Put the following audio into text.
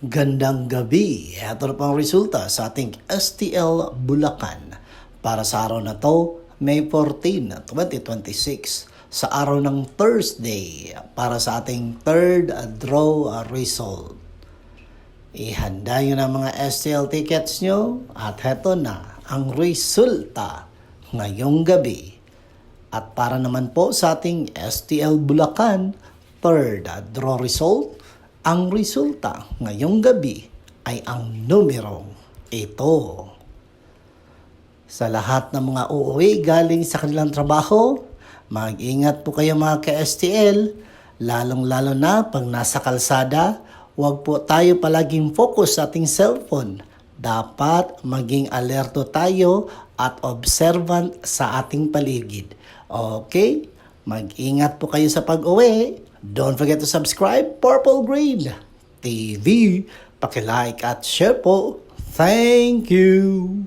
Gandang gabi. Ito na pang resulta sa ating STL Bulacan para sa araw na to, May 14, 2026. Sa araw ng Thursday para sa ating third draw result. Ihanda nyo na mga STL tickets nyo at heto na ang resulta ngayong gabi. At para naman po sa ating STL Bulacan third draw result, ang resulta ngayong gabi ay ang numerong ito. Sa lahat ng mga uuwi galing sa kanilang trabaho, mag-ingat po kayo mga ka-STL, lalong-lalo na pag nasa kalsada, huwag po tayo palaging focus sa ating cellphone. Dapat maging alerto tayo at observant sa ating paligid. Okay? Mag-ingat po kayo sa pag-uwi. Don't forget to subscribe, Purple Green TV. Paki-like at share po. Thank you!